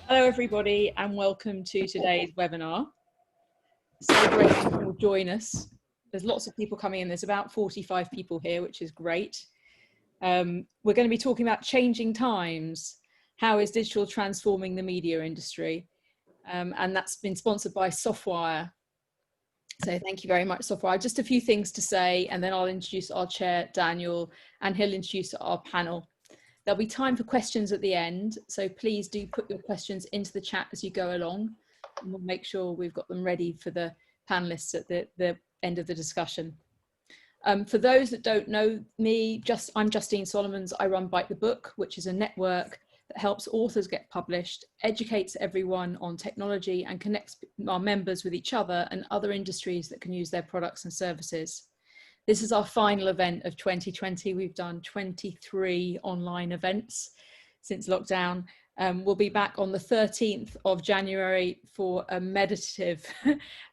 Hello everybody and welcome to today's webinar. So great you will join us. There's lots of people coming in. There's about 45 people here, which is great. We're going to be talking about changing times. How is digital transforming the media industry? And that's been sponsored by Softwire. So thank you very much, Softwire. Just a few things to say, and then I'll introduce our chair, Daniel, and he'll introduce our panel. There'll be time for questions at the end, so please do put your questions into the chat as you go along, and we'll make sure we've got them ready for the panelists at the end of the discussion. For those that don't know me, I'm Justine Solomons. I run Bite the Book, which is a network that helps authors get published, educates everyone on technology, and connects our members with each other and other industries that can use their products and services. This is our final event of 2020. We've done 23 online events since lockdown. We'll be back on the 13th of January for a meditative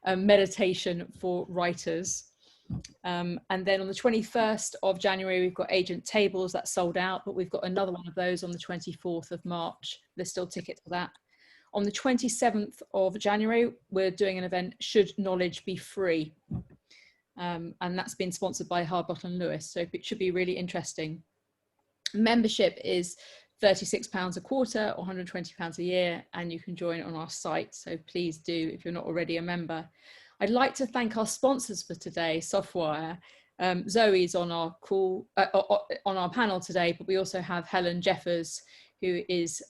meditation for writers. And then on the 21st of January, we've got agent tables that sold out, but we've got another one of those on the 24th of March. There's still tickets for that. On the 27th of January, we're doing an event, Should Knowledge Be Free? And that's been sponsored by Harbottle & Lewis, so it should be really interesting. Membership is £36 a quarter or £120 a year, and you can join on our site, so please do if you're not already a member. I'd like to thank our sponsors for today, Softwire. Zoe's on our call, on our panel today, but we also have Helen Jeffers, who is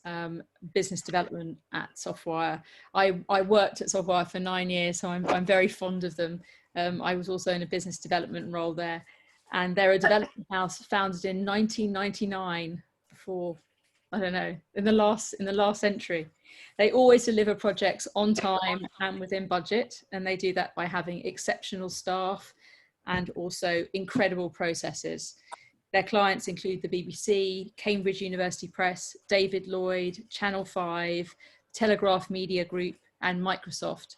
business development at Softwire. I worked at Softwire for 9 years, so I'm very fond of them. I was also in a business development role there, and they're a development house founded in 1999, before, I don't know, in the last century. They always deliver projects on time and within budget, and they do that by having exceptional staff and also incredible processes. Their clients include the BBC, Cambridge University Press, David Lloyd, Channel 5, Telegraph Media Group, and Microsoft.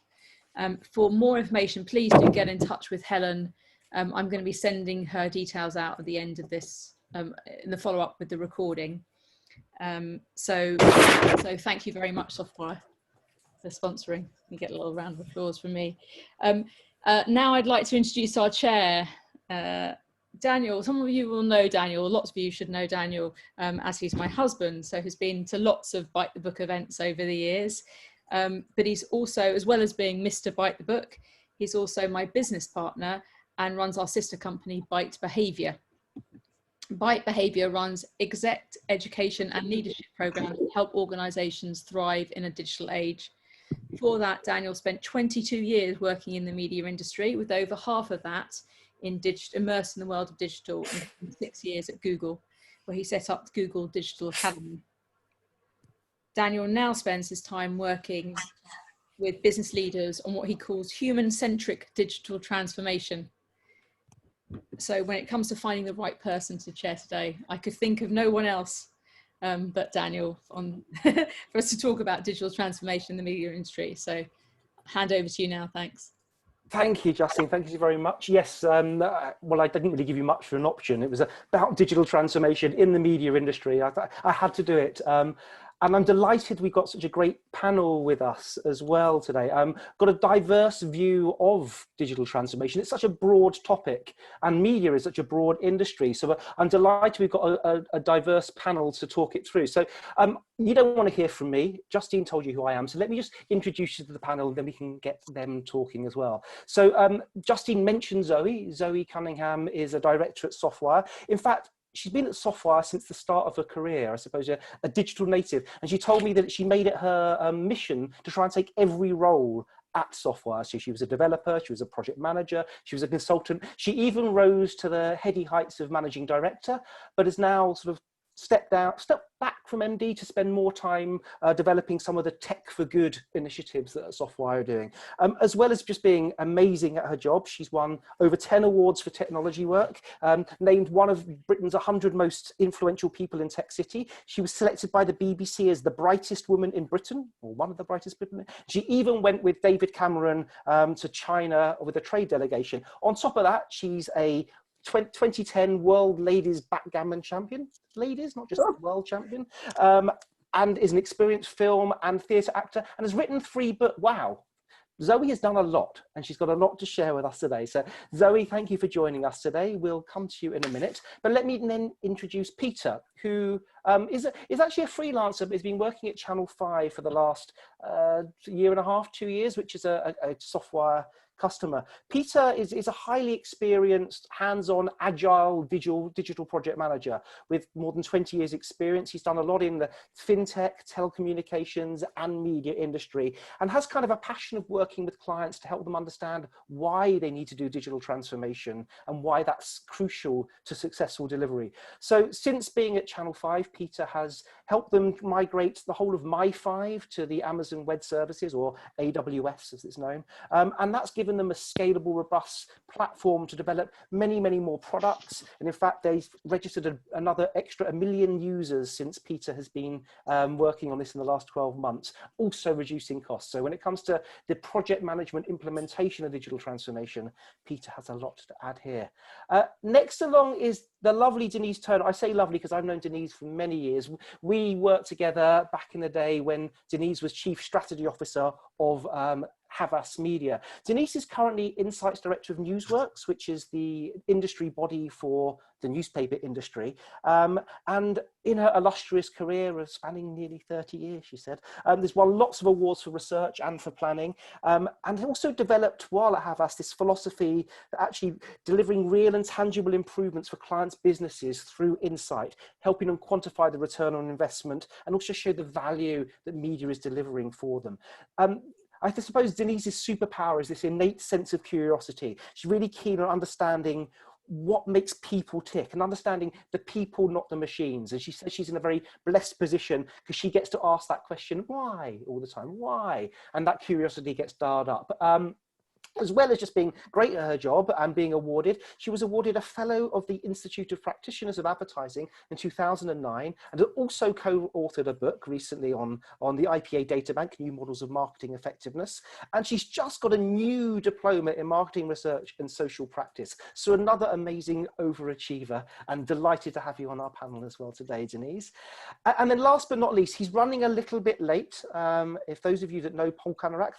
For more information, please do get in touch with Helen. I'm going to be sending her details out at the end of this, in the follow-up with the recording. So thank you very much, Softwire, for sponsoring. You get a little round of applause from me. Now I'd like to introduce our chair, Daniel. Some of you will know Daniel, lots of you should know Daniel, as he's my husband, so he's been to lots of Bite the Book events over the years. But he's also, as well as being Mr. Bite the Book, he's also my business partner and runs our sister company, Bite Behaviour. Bite Behaviour runs exec education and leadership programs that help organisations thrive in a digital age. Before that, Daniel spent 22 years working in the media industry, with over half of that immersed in the world of digital, and 6 years at Google, where he set up Google Digital Academy. Daniel now spends his time working with business leaders on what he calls human-centric digital transformation. So when it comes to finding the right person to chair today, I could think of no one else but Daniel for us to talk about digital transformation in the media industry. So hand over to you now, thanks. Thank you, Justine. Thank you very much. Yes, well, I didn't really give you much for an option. It was about digital transformation in the media industry. I had to do it. And I'm delighted we've got such a great panel with us as well today. Got a diverse view of digital transformation. It's such a broad topic, and media is such a broad industry. So I'm delighted we've got a diverse panel to talk it through. So you don't want to hear from me. Justine told you who I am. So let me just introduce you to the panel, and then we can get them talking as well. So Justine mentioned Zoe. Zoe Cunningham is a director at Softwire. In fact, she's been at Softwire since the start of her career, I suppose, a digital native. And she told me that she made it her mission to try and take every role at Softwire. So she was a developer, she was a project manager, she was a consultant. She even rose to the heady heights of managing director, but is now sort of stepped back from MD to spend more time developing some of the tech for good initiatives that Softwire are doing. As well as just being amazing at her job, she's won over 10 awards for technology work, named one of Britain's 100 most influential people in Tech City. She was selected by the BBC as the brightest woman in Britain, or one of the brightest Britain. She even went with David Cameron to China with a trade delegation. On top of that, she's a 2010 World Ladies Backgammon Champion. Ladies, not just world champion. and is an experienced film and theatre actor and has written 3 books. Wow. Zoe has done a lot, and she's got a lot to share with us today. So Zoe, thank you for joining us today. We'll come to you in a minute, but let me then introduce Peter, who is actually a freelancer, but has been working at Channel 5 for the last year and a half, 2 years, which is a Softwire customer. Peter is a highly experienced, hands-on, agile digital project manager with more than 20 years experience. He's done a lot in the fintech, telecommunications and media industry, and has kind of a passion of working with clients to help them understand why they need to do digital transformation and why that's crucial to successful delivery. So since being at Channel 5, Peter has helped them migrate the whole of My5 to the Amazon Web Services, or AWS as it's known, and that's given them a scalable, robust platform to develop many, many more products. And in fact, they've registered another extra 1 million users since Peter has been working on this in the last 12 months, also reducing costs. So when it comes to the project management implementation of digital transformation, Peter has a lot to add here. Next along is the lovely Denise Turner. I say lovely because I've known Denise for many years. We worked together back in the day when Denise was Chief Strategy Officer of Havas Media. Denise is currently Insights Director of Newsworks, which is the industry body for the newspaper industry. And in her illustrious career of spanning nearly 30 years, she said, there's won lots of awards for research and for planning, and also developed, while at Havas, this philosophy that actually delivering real and tangible improvements for clients' businesses through insight, helping them quantify the return on investment and also show the value that media is delivering for them. I suppose Denise's superpower is this innate sense of curiosity. She's really keen on understanding what makes people tick and understanding the people, not the machines. And she says she's in a very blessed position because she gets to ask that question, why, all the time, why? And that curiosity gets dialed up. As well as just being great at her job and being awarded, she was awarded a Fellow of the Institute of Practitioners of Advertising in 2009, and also co-authored a book recently on the IPA Databank, New Models of Marketing Effectiveness. And she's just got a new diploma in Marketing Research and Social Practice. So another amazing overachiever, and delighted to have you on our panel as well today, Denise. And then last but not least, he's running a little bit late. If those of you that know Paul Kanarak,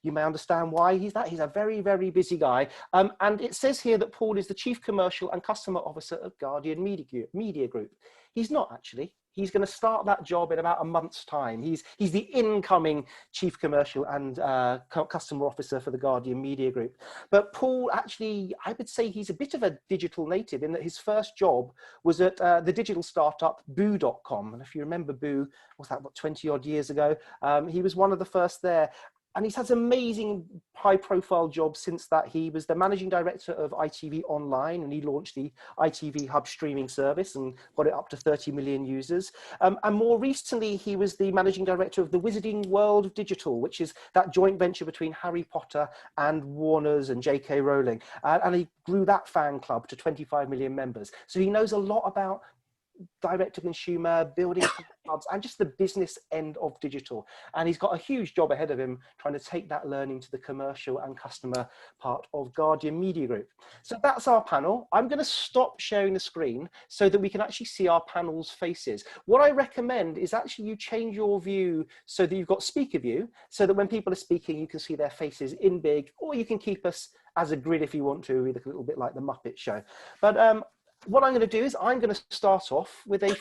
you may understand why. He's a very, very busy guy. And it says here that Paul is the Chief Commercial and Customer Officer of Guardian Media Group. He's not actually. He's going to start that job in about a month's time. He's the incoming Chief Commercial and Customer Officer for the Guardian Media Group. But Paul, actually, I would say he's a bit of a digital native in that his first job was at the digital startup Boo.com. And if you remember Boo, was that what, 20 odd years ago? He was one of the first there. And he's had amazing high-profile jobs since that. He was the managing director of ITV Online, and he launched the ITV Hub streaming service and got it up to 30 million users. And more recently, he was the managing director of the Wizarding World of Digital, which is that joint venture between Harry Potter and Warner's and J.K. Rowling. And he grew that fan club to 25 million members. So he knows a lot about direct to consumer, building clubs, and just the business end of digital. And he's got a huge job ahead of him trying to take that learning to the commercial and customer part of Guardian Media Group. So that's our panel. I'm going to stop sharing the screen so that we can actually see our panel's faces. What I recommend is actually you change your view so that you've got speaker view, so that when people are speaking, you can see their faces in big, or you can keep us as a grid if you want to, we look a little bit like the Muppet Show. But what I'm going to do is I'm going to start off with a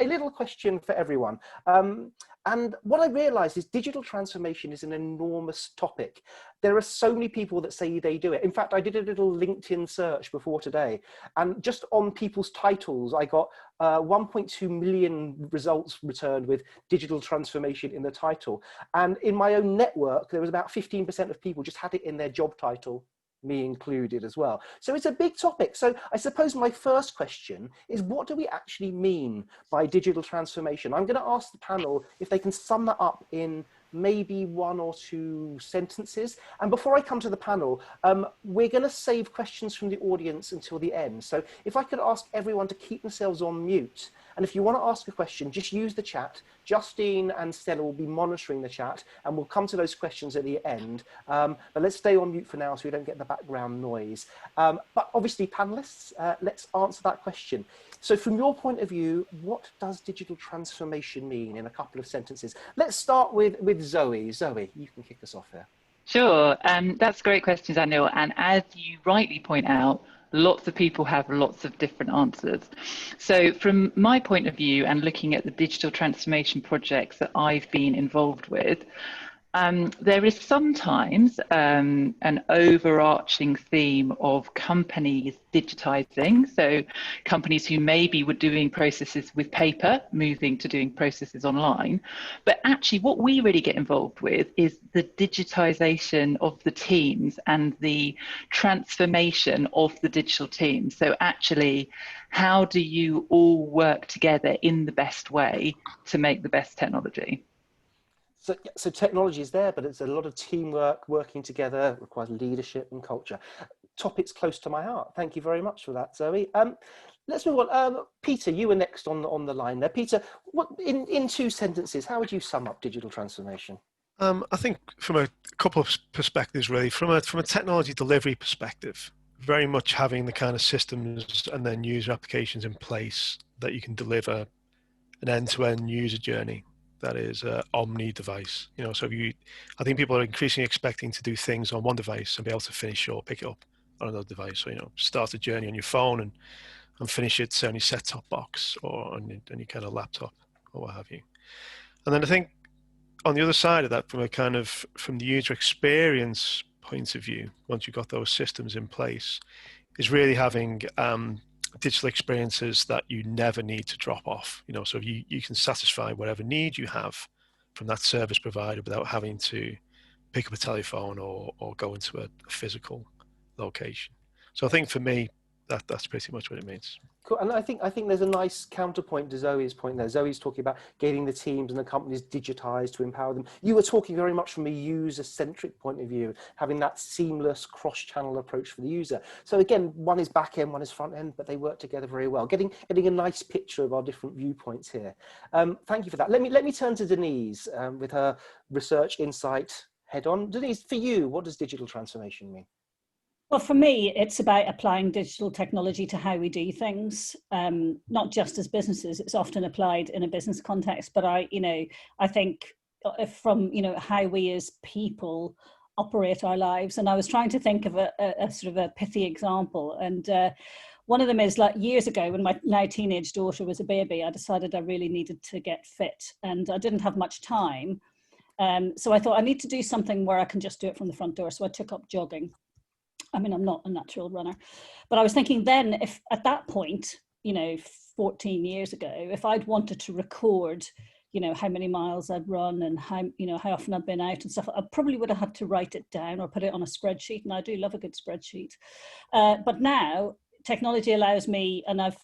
little question for everyone. And what I realized is digital transformation is an enormous topic. There are so many people that say they do it. In fact, I did a little LinkedIn search before today, and just on people's titles, I got 1.2 million results returned with digital transformation in the title. And in my own network, there was about 15% of people just had it in their job title, me included as well. So it's a big topic. So I suppose my first question is, what do we actually mean by digital transformation? I'm going to ask the panel if they can sum that up in maybe 1 or 2 sentences. And before I come to the panel, we're going to save questions from the audience until the end. So if I could ask everyone to keep themselves on mute And if you want to ask a question, just use the chat. Justine and Stella will be monitoring the chat, and we'll come to those questions at the end. But let's stay on mute for now so we don't get the background noise. But obviously, panelists, let's answer that question. So from your point of view, what does digital transformation mean in a couple of sentences? Let's start with Zoe. Zoe, you can kick us off here. Sure, that's a great question, Daniel. And as you rightly point out, lots of people have lots of different answers. So from my point of view and looking at the digital transformation projects that I've been involved with, there is sometimes an overarching theme of companies digitizing. So companies who maybe were doing processes with paper, moving to doing processes online. But actually what we really get involved with is the digitization of the teams and the transformation of the digital teams. So actually, how do you all work together in the best way to make the best technology? So technology is there, but it's a lot of teamwork, working together. It requires leadership and culture. Topics close to my heart. Thank you very much for that, Zoe. Let's move on. Peter, you were next on the line there. Peter, what in 2 sentences, how would you sum up digital transformation? I think from a couple of perspectives, really. From a technology delivery perspective, very much having the kind of systems and then user applications in place that you can deliver an end-to-end user journey that is omni-device. You know, so I think people are increasingly expecting to do things on one device and be able to finish or pick it up on another device. So, you know, start a journey on your phone and finish it on your set-top box or on your kind of laptop or what have you. And then I think on the other side of that, from the user experience point of view, once you've got those systems in place, is really having digital experiences that you never need to drop off. You know, so you can satisfy whatever need you have from that service provider without having to pick up a telephone or go into a physical location. So I think for me, that's pretty much what it means. Cool. And I think there's a nice counterpoint to Zoe's point there. Zoe's talking about getting the teams and the companies digitized to empower them. You were talking very much from a user-centric point of view, having that seamless cross-channel approach for the user. So again, one is back end, one is front end, but they work together very well. Getting a nice picture of our different viewpoints here. Thank you for that. Let me turn to Denise with her research insight head on. Denise, for you, what does digital transformation mean? Well, for me, it's about applying digital technology to how we do things, not just as businesses. It's often applied in a business context, but I think from, how we as people operate our lives. And I was trying to think of a sort of a pithy example. And one of them is, like, years ago when my now teenage daughter was a baby, I decided I really needed to get fit and I didn't have much time. So I thought I need to do something where I can just do it from the front door. So I took up jogging. I mean, I'm not a natural runner, but I was thinking then, if at that point, 14 years ago, if I'd wanted to record, how many miles I'd run and how often I've been out and stuff, I probably would have had to write it down or put it on a spreadsheet. And I do love a good spreadsheet. But now technology allows me, and I've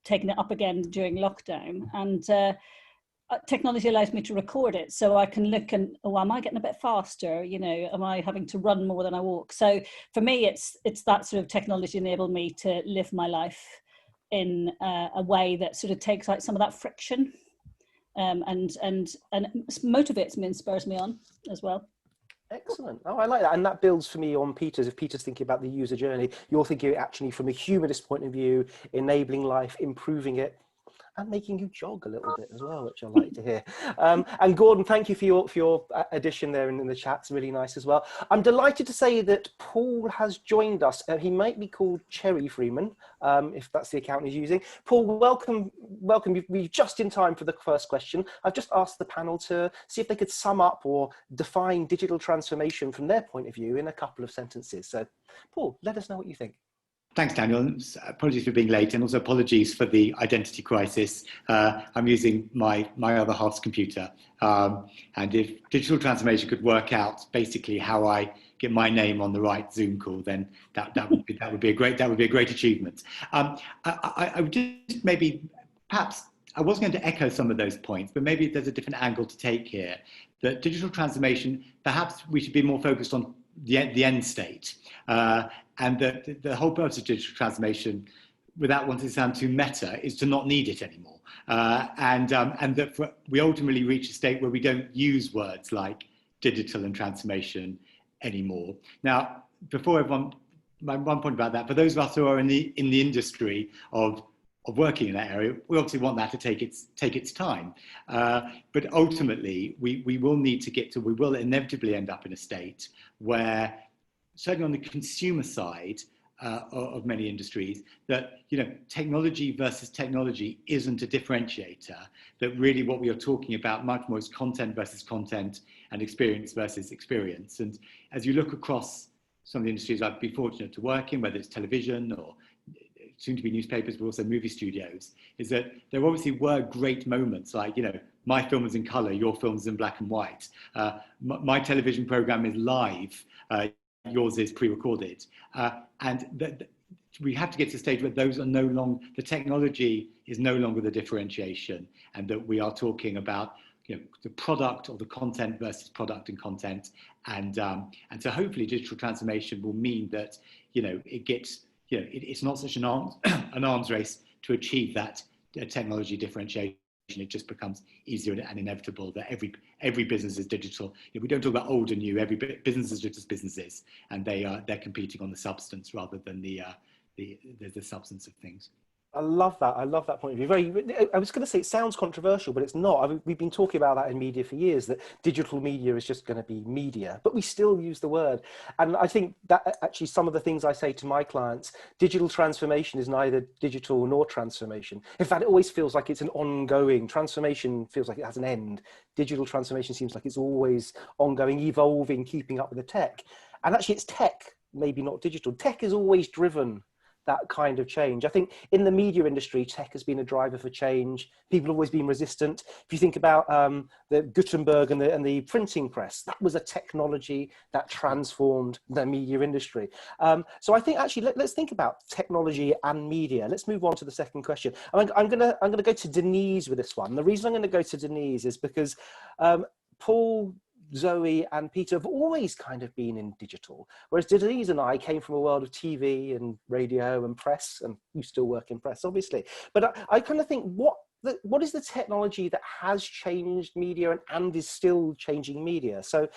taken it up again during lockdown, and technology allows me to record it, so I can look and, am I getting a bit faster? Am I having to run more than I walk? So for me, it's that sort of technology enabled me to live my life in a way that sort of takes out some of that friction, and motivates me and spurs me on as well. Excellent. Oh, I like that. And that builds for me on Peter's. If Peter's thinking about the user journey, you're thinking actually from a humanist point of view, enabling life, improving it, and making you jog a little bit as well, which I like to hear. And Gordon, thank you for your addition there in the chat. It's really nice as well. I'm delighted to say that Paul has joined us. He might be called Cherry Freeman, if that's the account he's using. Paul, welcome. We're just in time for the first question. I've just asked the panel to see if they could sum up or define digital transformation from their point of view in a couple of sentences. So, Paul, let us know what you think. Thanks, Daniel. Apologies for being late, and also apologies for the identity crisis. I'm using my other half's computer, and if digital transformation could work out basically how I get my name on the right Zoom call, then that would be a great achievement. I would just perhaps I was going to echo some of those points, but maybe there's a different angle to take here. That digital transformation, perhaps we should be more focused on the end state. And the whole purpose of digital transformation without wanting to sound too meta, is to not need it anymore. And that we ultimately reach a state where we don't use words like digital and transformation anymore. Now, before everyone, my one point about that, for those of us who are in the industry of working in that area, we obviously want that to take its time. But ultimately, we will need to get to, we will inevitably end up in a state where, certainly on the consumer side of many industries, that technology versus technology isn't a differentiator. That really what we are talking about much more is content versus content and experience versus experience. And as you look across some of the industries I've been fortunate to work in, whether it's television or soon to be newspapers, but also movie studios, is that there obviously were great moments like, my film is in color, your film is in black and white. My television program is live, yours is pre-recorded. And we have to get to a stage where those are no longer, the technology is no longer the differentiation, and that we are talking about the product or the content versus product and content. And so hopefully digital transformation will mean that, it gets, it's not such an arms race to achieve that technology differentiation. It just becomes easier and inevitable that every business is digital. We don't talk about old and new. Every business is just businesses, and they're competing on the substance rather than the substance of things. I love that. I love that point of view. I was going to say it sounds controversial, but it's not. I mean, we've been talking about that in media for years, that digital media is just going to be media, but we still use the word. And I think that actually some of the things I say to my clients, digital transformation is neither digital nor transformation. In fact, it always feels like it's an ongoing transformation, feels like it has an end. Digital transformation seems like it's always ongoing, evolving, keeping up with the tech. And actually it's tech, maybe not digital. Tech is always driven that kind of change. I think in the media industry, tech has been a driver for change. People have always been resistant. If you think about the Gutenberg and the printing press, that was a technology that transformed the media industry. So I think actually let's think about technology and media. Let's move on to the second question. I'm gonna go to Denise with this one. The reason I'm going to go to Denise is because Paul, Zoe and Peter have always kind of been in digital, whereas Denise and I came from a world of TV and radio and press, and you still work in press, obviously. But I kind of think, what is the technology that has changed media and is still changing media? So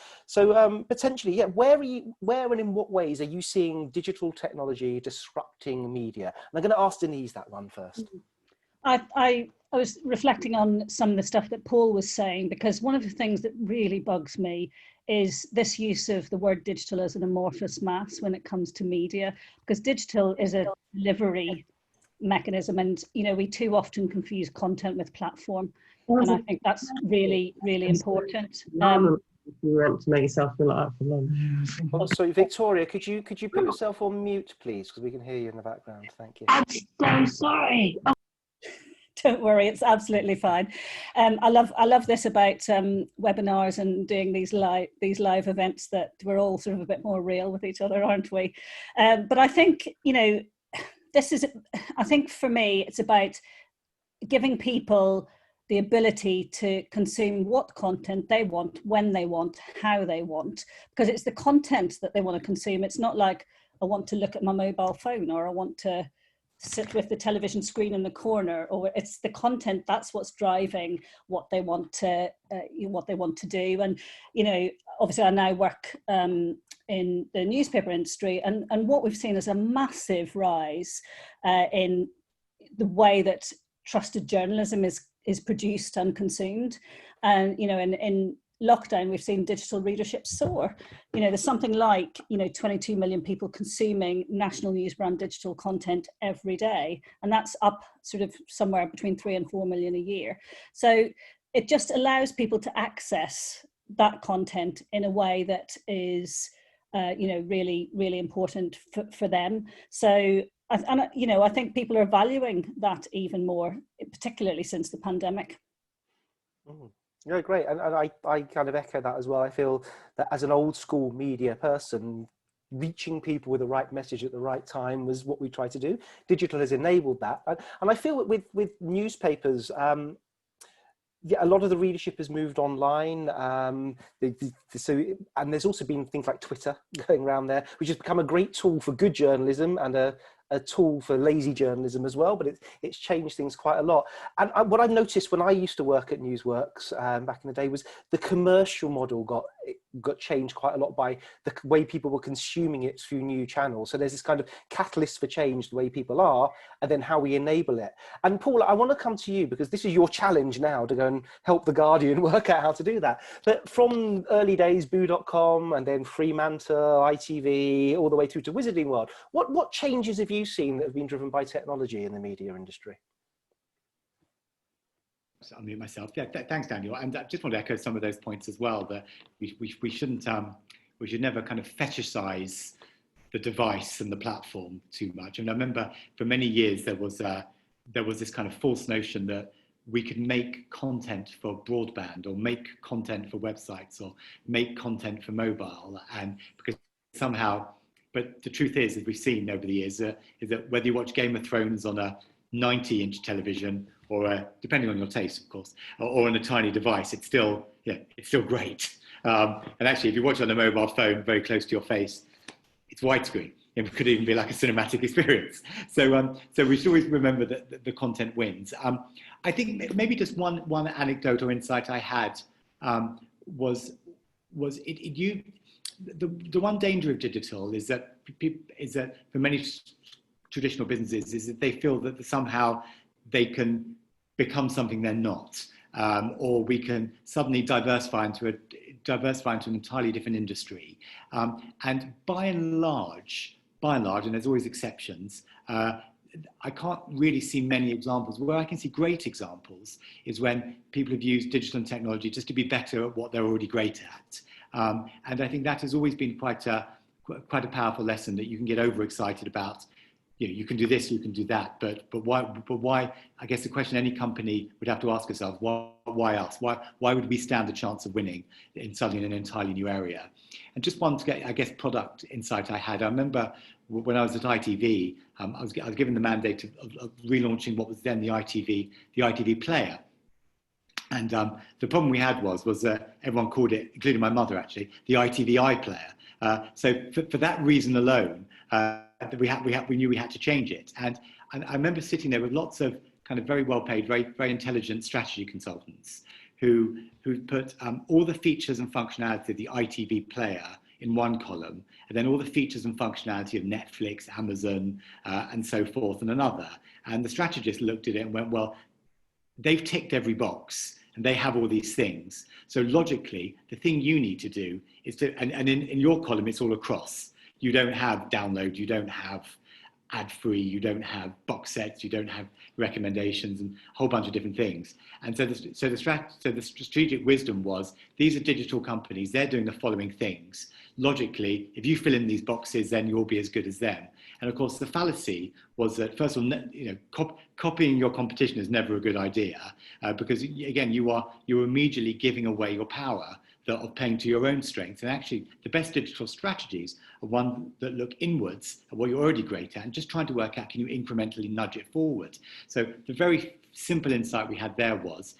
potentially, yeah, where and in what ways are you seeing digital technology disrupting media? And I'm going to ask Denise that one first. I was reflecting on some of the stuff that Paul was saying, because one of the things that really bugs me is this use of the word digital as an amorphous mass when it comes to media, because digital is a delivery mechanism, and we too often confuse content with platform, and I think that's really, really important. If you want to make yourself feel like that for long. Oh, sorry, Victoria, could you put yourself on mute, please, because we can hear you in the background. Thank you. I'm so sorry. Don't worry, it's absolutely fine. I love this about webinars and doing these live events, that we're all sort of a bit more real with each other, aren't we? But I think I think for me it's about giving people the ability to consume what content they want, when they want, how they want, because it's the content that they want to consume. It's not like I want to look at my mobile phone, or I want to sit with the television screen in the corner, or it's the content that's what's driving what they want to do. And obviously I now work in the newspaper industry, and what we've seen is a massive rise in the way that trusted journalism is produced and consumed. And in lockdown, we've seen digital readership soar. There's something like 22 million people consuming national news brand digital content every day, and that's up sort of somewhere between 3 and 4 million a year. So it just allows people to access that content in a way that is really, really important for them. So I think people are valuing that even more, particularly since the pandemic. Yeah, great. And I kind of echo that as well. I feel that as an old school media person, reaching people with the right message at the right time was what we try to do. Digital has enabled that. And I feel that with newspapers, a lot of the readership has moved online. And there's also been things like Twitter going around there, which has become a great tool for good journalism and a a tool for lazy journalism as well, but it's changed things quite a lot. And what I noticed when I used to work at Newsworks back in the day was the commercial model got changed quite a lot by the way people were consuming it through new channels. So there's this kind of catalyst for change, the way people are, and then how we enable it. And Paul, I want to come to you because this is your challenge now to go and help The Guardian work out how to do that. But from early days, Boo.com, and then Fremantle, ITV, all the way through to Wizarding World, what changes have you seen that have been driven by technology in the media industry? I'll mute myself. Yeah, thanks, Daniel. And I just want to echo some of those points as well, that we shouldn't, we should never kind of fetishize the device and the platform too much. And I remember for many years there was this kind of false notion that we could make content for broadband or make content for websites or make content for mobile, and because somehow, but the truth is, as we've seen over the years, is that whether you watch Game of Thrones on a 90-inch television or depending on your taste, of course, or on a tiny device, it's still great. And actually, if you watch on a mobile phone very close to your face, it's widescreen. It could even be like a cinematic experience. So we should always remember that the content wins. I think maybe just one anecdote or insight I had was the one danger of digital is that for many traditional businesses is that they feel that somehow they can become something they're not, or we can suddenly diversify into an entirely different industry. And by and large, and there's always exceptions, I can't really see many examples. Where I can see great examples is when people have used digital and technology just to be better at what they're already great at. And I think that has always been quite a powerful lesson, that you can get overexcited about, you can do this, you can do that, but why? I guess the question any company would have to ask itself, why us? Why would we stand a chance of winning suddenly in an entirely new area? And just one, I guess, product insight I had. I remember when I was at ITV, I was given the mandate of relaunching what was then the ITV player. And the problem we had was that everyone called it, including my mother actually, the ITV iPlayer. So for that reason alone, we knew we had to change it. And I remember sitting there with lots of kind of very well-paid, very intelligent strategy consultants who put all the features and functionality of the ITV player in one column, and then all the features and functionality of Netflix, Amazon, and so forth in another. And the strategist looked at it and went, well, they've ticked every box and they have all these things. So logically, the thing you need to do is to, and in your column, it's all across. You don't have download, you don't have ad-free, you don't have box sets, you don't have recommendations, and a whole bunch of different things. And so the strategic wisdom was, these are digital companies, they're doing the following things. Logically, if you fill in these boxes, then you'll be as good as them. And of course, the fallacy was that, first of all, copying your competition is never a good idea, because again, you're immediately giving away your power of playing to your own strengths. And actually, the best digital strategies are one that look inwards at what you're already great at and just trying to work out, can you incrementally nudge it forward? So the very simple insight we had there was,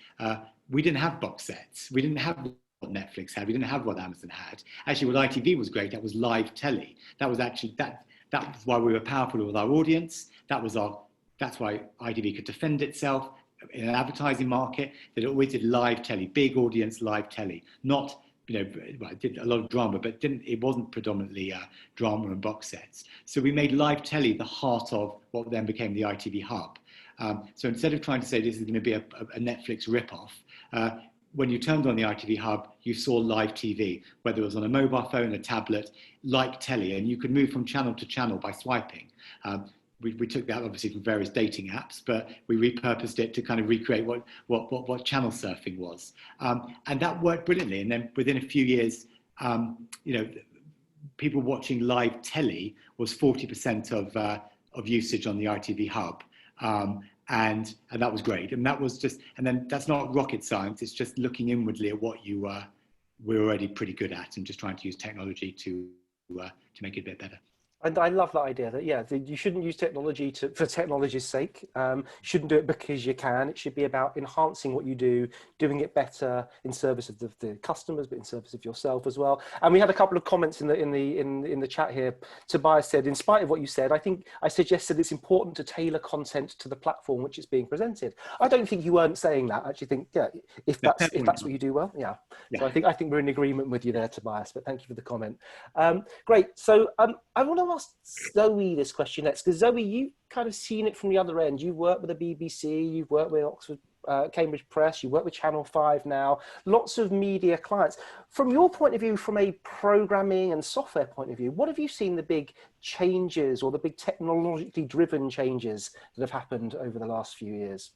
we didn't have box sets. We didn't have what Netflix had. We didn't have what Amazon had. Actually, what ITV was great at was live telly. That was actually, that was why we were powerful with our audience. That's why ITV could defend itself in an advertising market, that it always did live telly, big audience live telly, not, well, it did a lot of drama, but it wasn't predominantly drama and box sets. So we made live telly the heart of what then became the ITV hub. So instead of trying to say this is going to be a Netflix ripoff, when you turned on the ITV hub, you saw live TV, whether it was on a mobile phone, a tablet, like telly, and you could move from channel to channel by swiping. We took that obviously from various dating apps, but we repurposed it to kind of recreate what channel surfing was. And that worked brilliantly. And then within a few years, people watching live telly was 40% of usage on the ITV hub. And that was great. And that was just, and then that's not rocket science. It's just looking inwardly at what we're already pretty good at and just trying to use technology to make it a bit better. And I love that idea that, yeah, you shouldn't use technology for technology's sake. You shouldn't do it because you can. It should be about enhancing what you do, doing it better in service of the customers, but in service of yourself as well. And we had a couple of comments in the chat here. Tobias said, in spite of what you said, I suggested it's important to tailor content to the platform which is being presented. I don't think you weren't saying that. I actually think, yeah, if that's what you do well, yeah. So I think we're in agreement with you there, Tobias. But thank you for the comment. Great. So I want to ask Zoe this question next, because Zoe, you've kind of seen it from the other end. You've worked with the BBC, you've worked with Oxford, Cambridge Press, you work with Channel 5 now, lots of media clients. From your point of view, from a programming and software point of view, what have you seen the big changes or the big technologically driven changes that have happened over the last few years?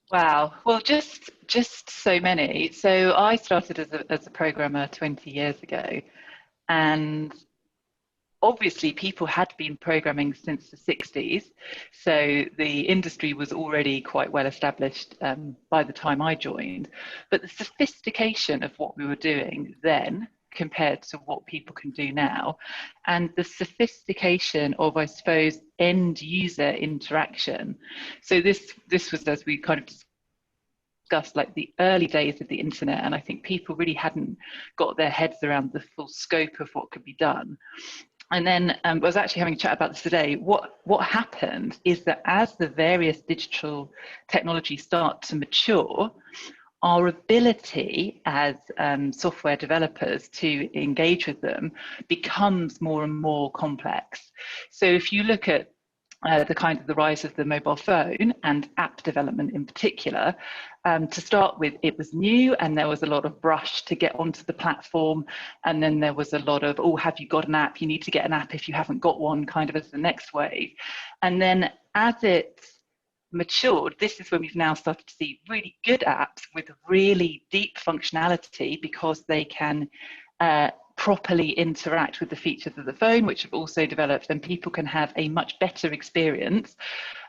Wow, well, just so many. So I started as a programmer 20 years ago, and obviously people had been programming since the 60s, so the industry was already quite well established by the time I joined. But the sophistication of what we were doing then compared to what people can do now, and the sophistication of, I suppose, end user interaction. So this was, as we kind of discussed, like the early days of the internet, and I think people really hadn't got their heads around the full scope of what could be done. And then I was actually having a chat about this today. What happened is that as the various digital technologies start to mature, our ability as software developers to engage with them becomes more and more complex. So if you look at the rise of the mobile phone and app development in particular, to start with, it was new and there was a lot of brush to get onto the platform. And then there was a lot of, oh, have you got an app? You need to get an app if you haven't got one, kind of as the next wave. And then as it matured, this is when we've now started to see really good apps with really deep functionality, because they can properly interact with the features of the phone, which have also developed, and people can have a much better experience.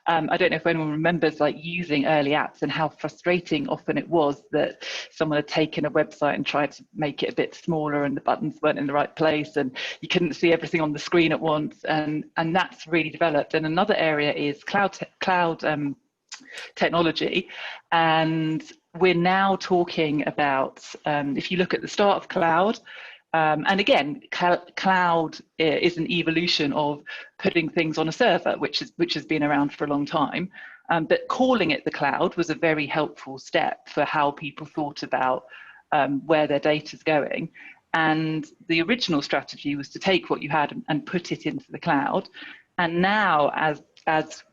I don't know if anyone remembers like using early apps and how frustrating often it was that someone had taken a website and tried to make it a bit smaller and the buttons weren't in the right place and you couldn't see everything on the screen at once, and that's really developed. And another area is cloud technology, and we're now talking about, if you look at the start of cloud, and again, cloud is an evolution of putting things on a server, which has been around for a long time. But calling it the cloud was a very helpful step for how people thought about where their data is going. And the original strategy was to take what you had and put it into the cloud. And now, as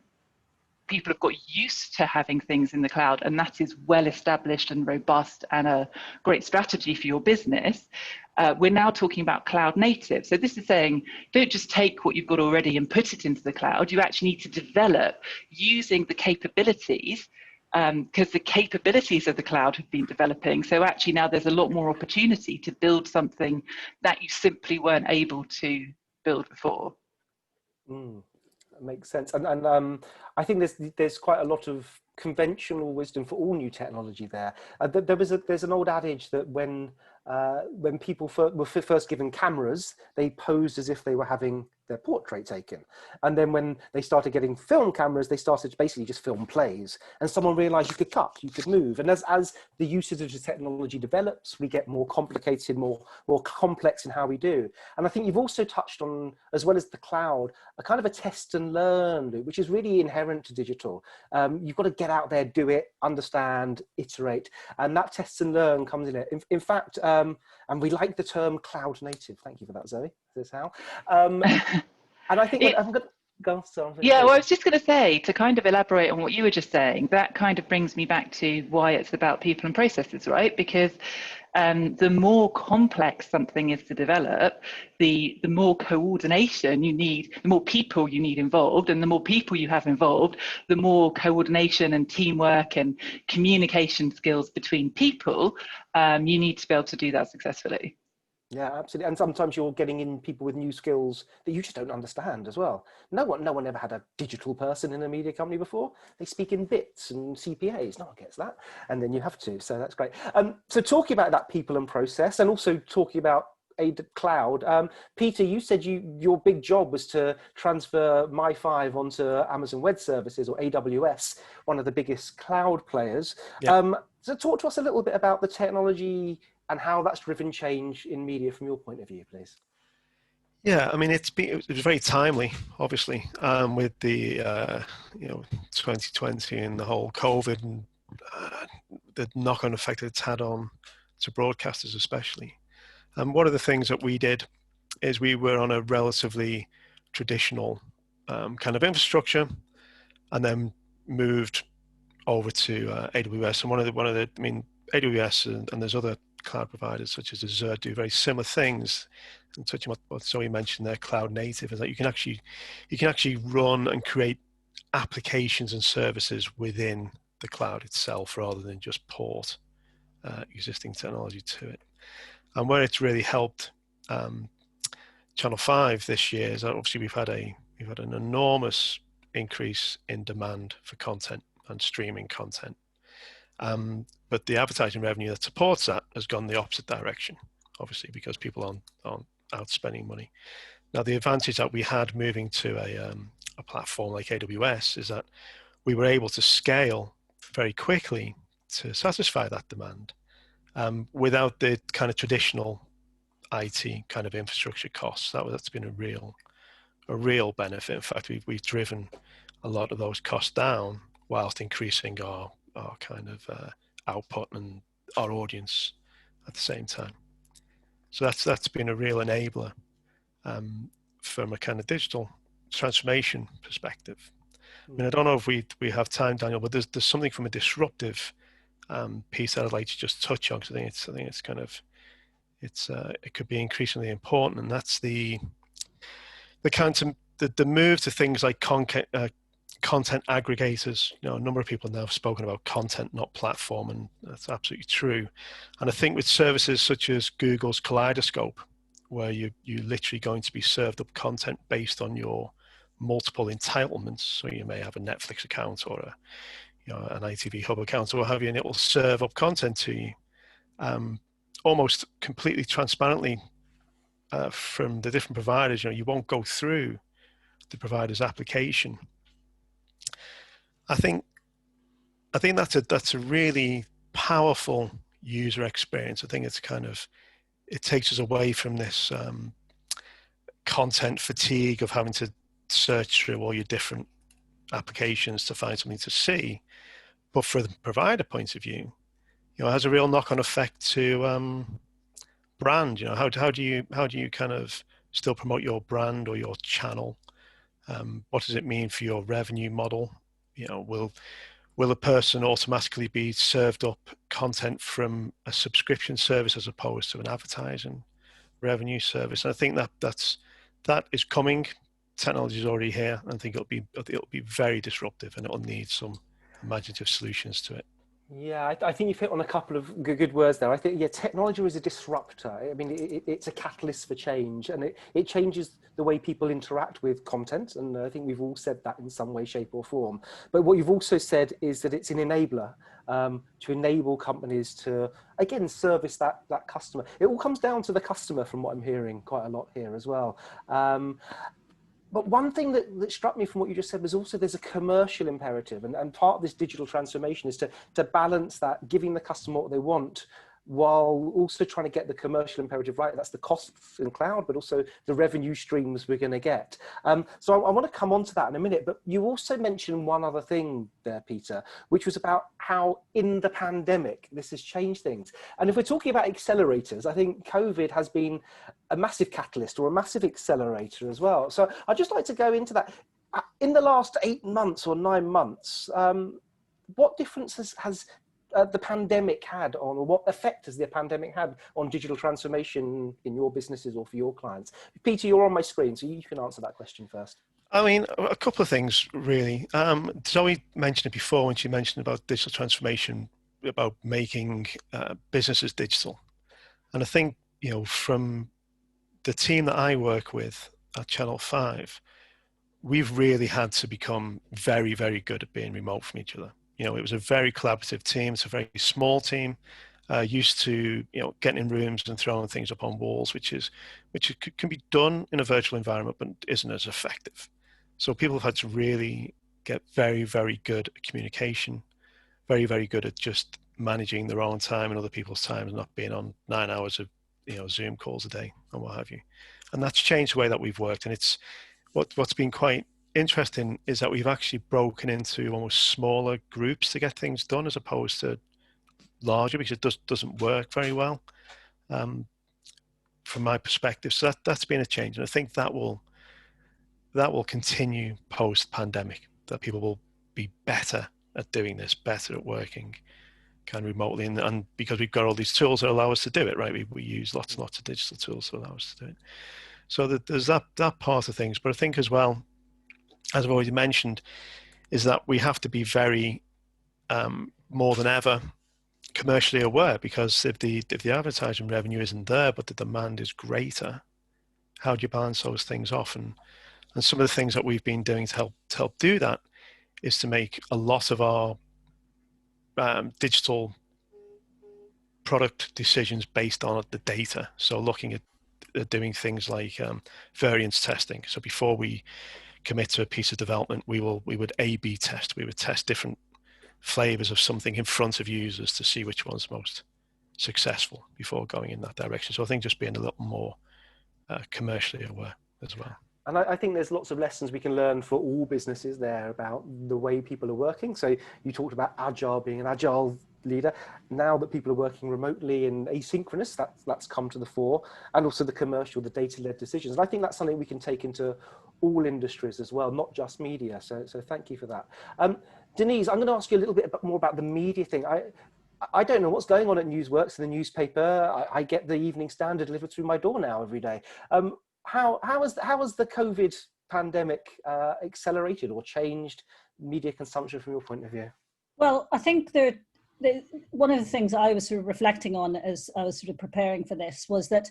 people have got used to having things in the cloud, and that is well established and robust and a great strategy for your business, we're now talking about cloud native. So this is saying, don't just take what you've got already and put it into the cloud. You actually need to develop using the capabilities, because the capabilities of the cloud have been developing. So actually now there's a lot more opportunity to build something that you simply weren't able to build before. That makes sense. And I think there's quite a lot of conventional wisdom for all new technology there. There's an old adage that when people were first given cameras, they posed as if they were having their portrait taken. And then when they started getting film cameras, they started to basically just film plays. And someone realized you could cut, you could move. And as the usage of the technology develops, we get more complicated, more complex in how we do. And I think you've also touched on, as well as the cloud, a kind of a test and learn loop, which is really inherent to digital. You've got to get out there, do it, understand, iterate. And that test and learn comes in it. In fact, and we like the term cloud native. Thank you for that, Zoe. This is how. And I think I'm going to go on. Yeah, well, I was just going to say, to kind of elaborate on what you were just saying, that kind of brings me back to why it's about people and processes, right? Because the more complex something is to develop, the more coordination you need, the more people you need involved, and the more people you have involved, the more coordination and teamwork and communication skills between people you need to be able to do that successfully. Yeah, absolutely. And sometimes you're getting in people with new skills that you just don't understand as well. No one ever had a digital person in a media company before. They speak in bits and CPAs. No one gets that. And then you have to. So that's great. So talking about that people and process, and also talking about cloud. Peter, you said your big job was to transfer My5 onto Amazon Web Services, or AWS, one of the biggest cloud players. Yeah. So talk to us a little bit about the technology and how that's driven change in media from your point of view, please. Yeah, I mean, it was very timely, obviously, with the 2020 and the whole COVID and the knock-on effect it's had on to broadcasters, especially. And one of the things that we did is we were on a relatively traditional kind of infrastructure, and then moved over to AWS. And I mean, AWS and there's other cloud providers such as Azure do very similar things. And touching what Zoe mentioned there, cloud native, is that you can actually run and create applications and services within the cloud itself rather than just port existing technology to it. And where it's really helped Channel 5 this year is that obviously we've had an enormous increase in demand for content and streaming content. But the advertising revenue that supports that has gone the opposite direction, obviously, because people aren't out spending money. Now, the advantage that we had moving to a platform like AWS is that we were able to scale very quickly to satisfy that demand without the kind of traditional IT kind of infrastructure costs. That's been a real benefit. In fact, we've driven a lot of those costs down whilst increasing our kind of output and our audience at the same time. So that's been a real enabler from a kind of digital transformation perspective. I mean, I don't know if we have time, Daniel, but there's something from a disruptive piece that I'd like to just touch on, because I think it's kind of it could be increasingly important, and that's the move to things like content aggregators. A number of people now have spoken about content, not platform, and that's absolutely true. And I think with services such as Google's Kaleidoscope, where you're literally going to be served up content based on your multiple entitlements. So you may have a Netflix account or an ITV Hub account or what have you, and it will serve up content to you almost completely transparently from the different providers. You won't go through the provider's application. I think that's a really powerful user experience. I think it takes us away from this content fatigue of having to search through all your different applications to find something to see. But for the provider point of view, it has a real knock-on effect to brand. How do you kind of still promote your brand or your channel? What does it mean for your revenue model? Will a person automatically be served up content from a subscription service as opposed to an advertising revenue service? And I think that is coming. Technology is already here. I think it'll be very disruptive, and it'll need some imaginative solutions to it. Yeah, I think you've hit on a couple of good words there. I think, technology is a disruptor. I mean, it's a catalyst for change, and it changes the way people interact with content. And I think we've all said that in some way, shape or form. But what you've also said is that it's an enabler to enable companies to, again, service that customer. It all comes down to the customer, from what I'm hearing quite a lot here as well. But one thing that struck me from what you just said was also there's a commercial imperative, and part of this digital transformation is to balance that, giving the customer what they want, while also trying to get the commercial imperative right. That's the costs in cloud, but also the revenue streams we're going to get. So I want to come on to that in a minute, but you also mentioned one other thing there, Peter, which was about how in the pandemic, this has changed things. And if we're talking about accelerators, I think COVID has been a massive catalyst or a massive accelerator as well. So I'd just like to go into that. In the last 8 months or 9 months, what difference has the pandemic had on, or what effect has the pandemic had on digital transformation in your businesses or for your clients? Peter, you're on my screen, so you can answer that question first. I mean, a couple of things, really. Zoe mentioned it before when she mentioned about digital transformation, about making businesses digital. And I think, from the team that I work with at Channel 5, we've really had to become very, very good at being remote from each other. It was a very collaborative team. It's a very small team. used to, getting in rooms and throwing things up on walls, which can be done in a virtual environment, but isn't as effective. So people have had to really get very, very good at communication, very, very good at just managing their own time and other people's time, and not being on 9 hours of Zoom calls a day and what have you. And that's changed the way that we've worked. And it's what's been quite interesting is that we've actually broken into almost smaller groups to get things done, as opposed to larger, because it doesn't work very well from my perspective. So that's been a change, and I think that will continue post-pandemic, that people will be better at doing this, better at working kind of remotely, and because we've got all these tools that allow us to do it, right? We use lots and lots of digital tools to allow us to do it. So there's that part of things. But I think as well, as I've already mentioned, is that we have to be very, more than ever, commercially aware, because if the advertising revenue isn't there, but the demand is greater, how do you balance those things off? And some of the things that we've been doing to help do that is to make a lot of our digital product decisions based on the data. So looking at doing things like variance testing. So before we commit to a piece of development, we would A/B test. We would test different flavors of something in front of users to see which one's most successful before going in that direction. So I think just being a little more commercially aware as well. And I think there's lots of lessons we can learn for all businesses there about the way people are working. So you talked about agile, being an agile leader. Now that people are working remotely and asynchronous, that's come to the fore, and also the commercial, the data-led decisions. And I think that's something we can take into all industries as well, not just media. So thank you for that. Denise, I'm going to ask you a little bit more about the media thing. I don't know what's going on at Newsworks in the newspaper. I get the Evening Standard delivered through my door now every day. How has the COVID pandemic accelerated or changed media consumption from your point of view? Well, I think one of the things I was sort of reflecting on as I was sort of preparing for this was that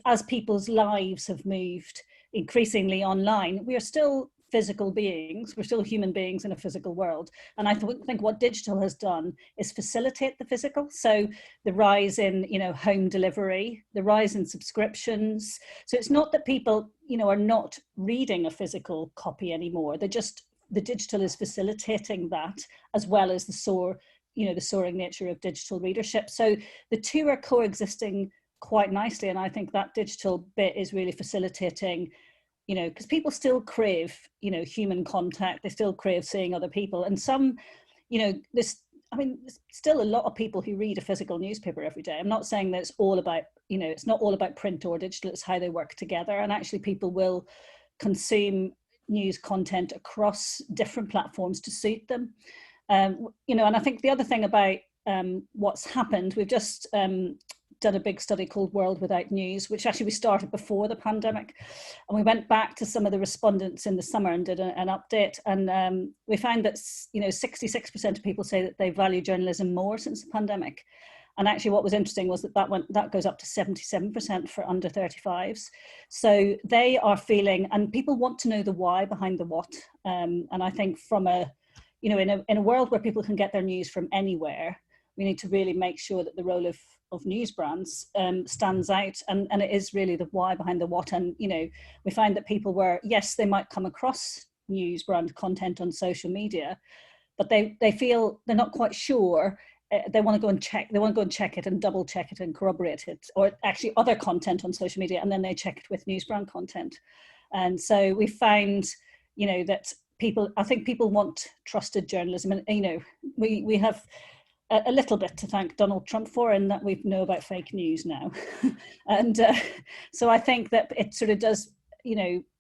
as people's lives have moved increasingly online, we are still physical beings. We're still human beings in a physical world. And I think what digital has done is facilitate the physical. So the rise in, home delivery, the rise in subscriptions. So it's not that people, are not reading a physical copy anymore. The digital is facilitating that, as well as the soaring nature of digital readership. So the two are coexisting quite nicely. And I think that digital bit is really facilitating, because people still crave, human contact. They still crave seeing other people. And some, there's still a lot of people who read a physical newspaper every day. I'm not saying that it's all about, it's not all about print or digital, it's how they work together. And actually people will consume news content across different platforms to suit them. And I think the other thing about what's happened, we've just done a big study called World Without News, which actually we started before the pandemic, and we went back to some of the respondents in the summer and did an update, and we found that 66% of people say that they value journalism more since the pandemic. And actually what was interesting was that goes up to 77% for under 35s. So they are feeling, and people want to know the why behind the what, and I think from in a world where people can get their news from anywhere, we need to really make sure that the role of news brands stands out, and it is really the why behind the what. And we find that people yes, they might come across news brand content on social media, but they feel they're not quite sure. They want to go and check it and double check it and corroborate it, or actually other content on social media, and then they check it with news brand content. And so we found that I think people want trusted journalism, and we have a little bit to thank Donald Trump for, in that we know about fake news now. And so I think that it sort of does,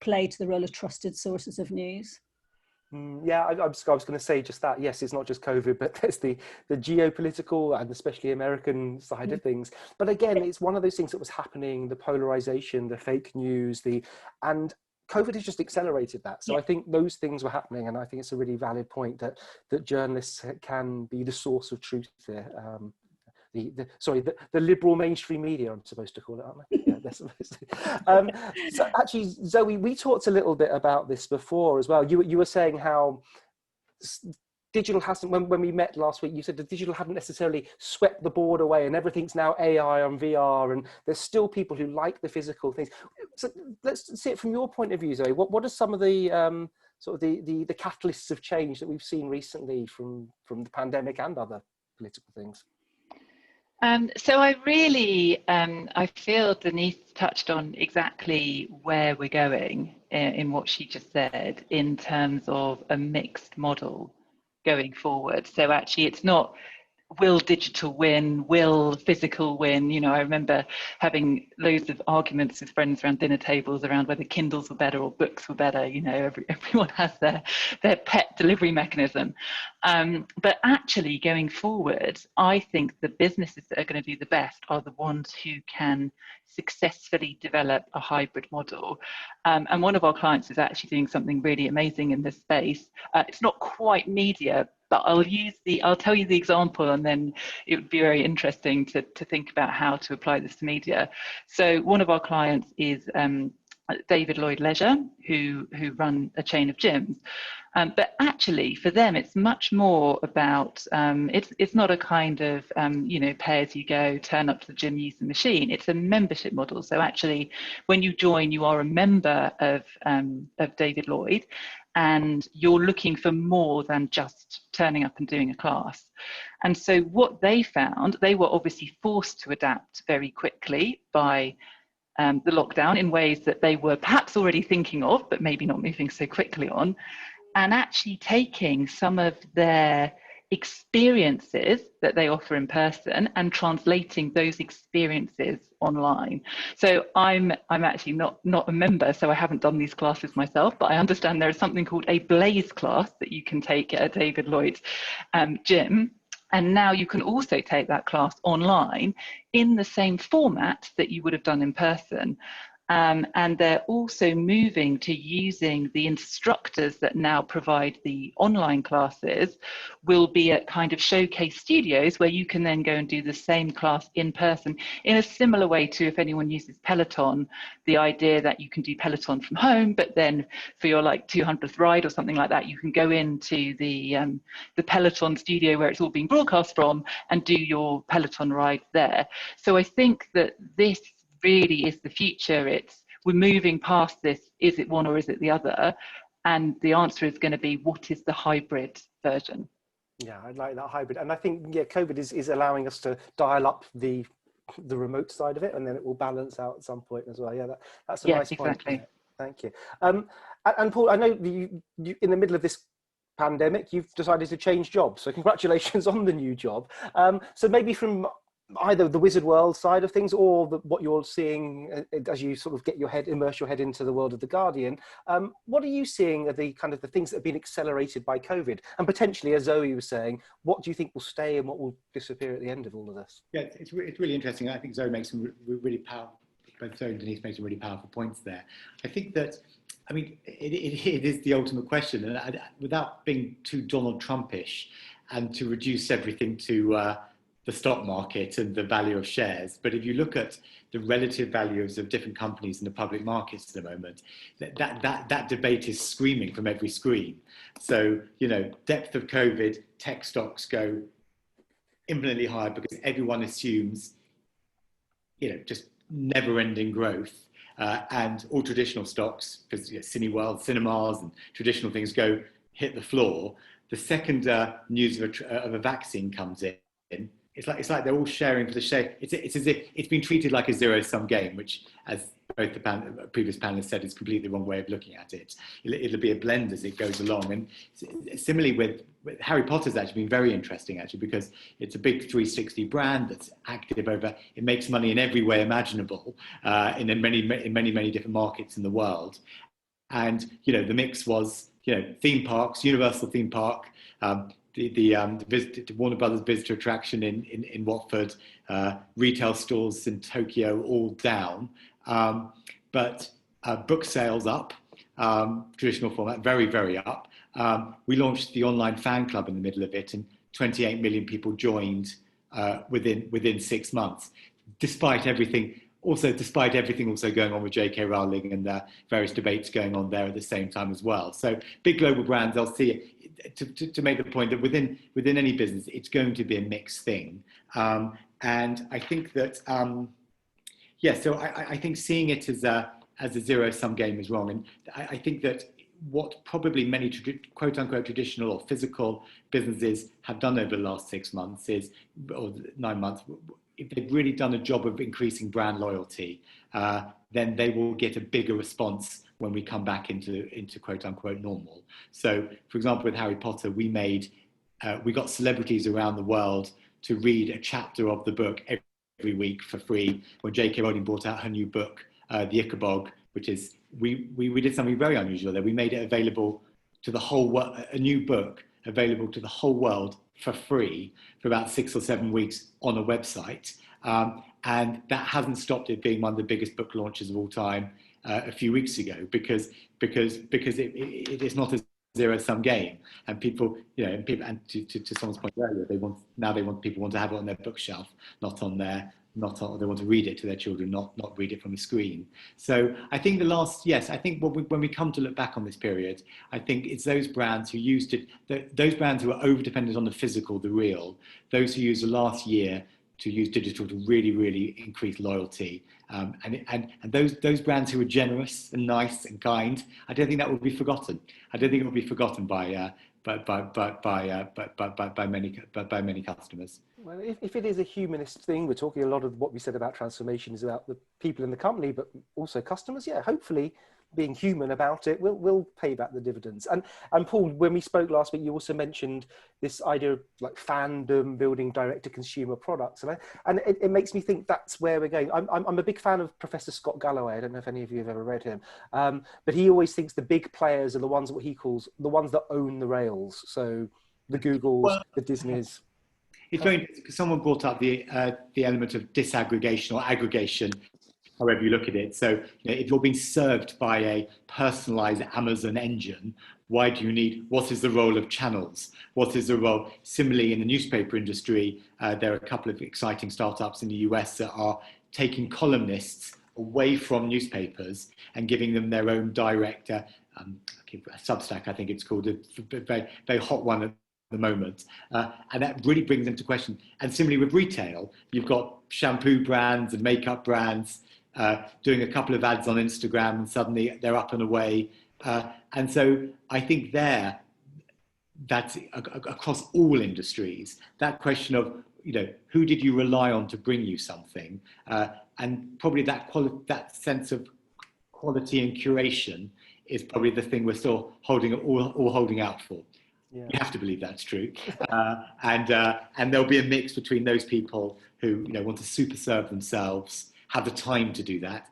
play to the role of trusted sources of news. Yeah, I was going to say just that. Yes, it's not just COVID, but there's the geopolitical and especially American side of things. But again, it's one of those things that was happening, the polarization, the fake news, and COVID has just accelerated that. So I think those things were happening, and I think it's a really valid point that journalists can be the source of truth there. The liberal mainstream media, I'm supposed to call it, aren't I? Yeah, they're supposed to. So actually, Zoe, we talked a little bit about this before as well. You were saying how digital hasn't, when we met last week, you said that digital hadn't necessarily swept the board away and everything's now AI and VR, and there's still people who like the physical things. So let's see it from your point of view, Zoe. What are some of the sort of the catalysts of change that we've seen recently from the pandemic and other political things? So I really, I feel Denise touched on exactly where we're going in what she just said in terms of a mixed model going forward. So actually it's not, will digital win, will physical win? You know, I remember having loads of arguments with friends around dinner tables around whether Kindles were better or books were better. You know, everyone has their pet delivery mechanism. But actually going forward, I think the businesses that are going to do the best are the ones who can successfully develop a hybrid model. And one of our clients is actually doing something really amazing in this space. It's not quite media, but I'll tell you the example, and then it would be very interesting to think about how to apply this to media. So one of our clients is David Lloyd Leisure, who run a chain of gyms. But actually, for them, it's much more about, it's not a kind of, you know, pay as you go, turn up to the gym, use the machine. It's a membership model. So actually, when you join, you are a member of David Lloyd, and you're looking for more than just turning up and doing a class. And so what they found, they were obviously forced to adapt very quickly by the lockdown in ways that they were perhaps already thinking of, but maybe not moving so quickly on, and actually taking some of their experiences that they offer in person and translating those experiences online. So I'm actually not a member, so I haven't done these classes myself, but I understand there is something called a Blaze class that you can take at a David Lloyd gym. And now you can also take that class online in the same format that you would have done in person. And they're also moving to using the instructors that now provide the online classes will be at kind of showcase studios where you can then go and do the same class in person in a similar way to if anyone uses Peloton, the idea that you can do Peloton from home, but then for your like 200th ride or something like that, you can go into the Peloton studio where it's all being broadcast from and do your Peloton ride there. So I think that this really is the future. We're moving past this, is it one or is it the other? And the answer is going to be, what is the hybrid version? Yeah, I like that hybrid. And I think, yeah, COVID is allowing us to dial up the remote side of it, and then it will balance out at some point as well. Yeah, that's a nice point. Exactly. Thank you. And Paul, I know you in the middle of this pandemic, you've decided to change jobs. So congratulations on the new job. So maybe from either the wizard world side of things or what you're seeing as you sort of immerse your head into the world of The Guardian, what are you seeing are the kind of the things that have been accelerated by COVID? And potentially, as Zoe was saying, what do you think will stay and what will disappear at the end of all of this? Yeah, it's really interesting. I think Zoe makes some really powerful, both Zoe and Denise make some really powerful points there. I think that, I mean, it is the ultimate question, and without being too Donald Trumpish and to reduce everything to the stock market and the value of shares. But if you look at the relative values of different companies in the public markets at the moment, that debate is screaming from every screen. So, you know, depth of COVID, tech stocks go infinitely higher because everyone assumes, you know, just never-ending growth. And all traditional stocks, because Cineworld, cinemas and traditional things hit the floor. The second news of a vaccine comes in, it's like they're all sharing for the share. It's as if it's been treated like a zero-sum game, which, as both the previous panelists said, is completely the wrong way of looking at it. It'll be a blend as it goes along. And similarly with Harry Potter's actually been very interesting, actually, because it's a big 360 brand that's active it makes money in every way imaginable in many different markets in the world. And, you know, the mix was, you know, theme parks, Universal theme park, the Warner Brothers visitor attraction in Watford, retail stores in Tokyo all down, but book sales up, traditional format, very, very up. We launched the online fan club in the middle of it, and 28 million people joined within 6 months, despite everything, also, despite everything also going on with J.K. Rowling and the various debates going on there at the same time as well. So big global brands, they'll see it, to make the point that within any business, it's going to be a mixed thing. And I think that, so I think seeing it as a zero-sum game is wrong. And I think that what probably many quote-unquote traditional or physical businesses have done over the last 6 months or 9 months, if they've really done a job of increasing brand loyalty, then they will get a bigger response when we come back into quote-unquote normal. So, for example, with Harry Potter, we got celebrities around the world to read a chapter of the book every week for free. When J.K. Rowling brought out her new book, The Ichabod, which is, we did something very unusual there. We made it available to the whole world, a new book available to the whole world for free for about 6 or 7 weeks on a website. And that hasn't stopped it being one of the biggest book launches of all time a few weeks ago, because it is not a zero-sum game, and people, and to someone's point earlier, people want to have it on their bookshelf, they want to read it to their children, not read it from a screen. So I think I think when we come to look back on this period, I think it's those brands who used it, those brands who are over-dependent on the physical, the real, those who used the last year to use digital to really, really increase loyalty. And those brands who are generous and nice and kind, I don't think that will be forgotten. I don't think it will be forgotten by many customers. Well, if it is a humanist thing, we're talking a lot of what we said about transformation is about the people in the company, but also customers. Yeah, hopefully being human about it will pay back the dividends. And Paul, when we spoke last week, you also mentioned this idea of like fandom building direct-to-consumer products, and it makes me think that's where we're going. I'm a big fan of Professor Scott Galloway. I don't know if any of you have ever read him, but he always thinks the big players are the ones, what he calls the ones that own the rails. So the Googles, the Disneys. It's very interesting because someone brought up the element of disaggregation or aggregation, however you look at it. So if you're being served by a personalized Amazon engine, why do you need, what is the role of channels? What is the role? Similarly, in the newspaper industry, there are a couple of exciting startups in the US that are taking columnists away from newspapers and giving them their own direct, Substack, I think it's called, a very, very hot one at the moment. And that really brings into question. And similarly with retail, you've got shampoo brands and makeup brands doing a couple of ads on Instagram, and suddenly they're up and away. And so I think that's across all industries, that question of, who did you rely on to bring you something? And probably that sense of quality and curation is probably the thing we're still all holding out for. Yeah. You have to believe that's true. And there'll be a mix between those people who want to super serve themselves, have the time to do that,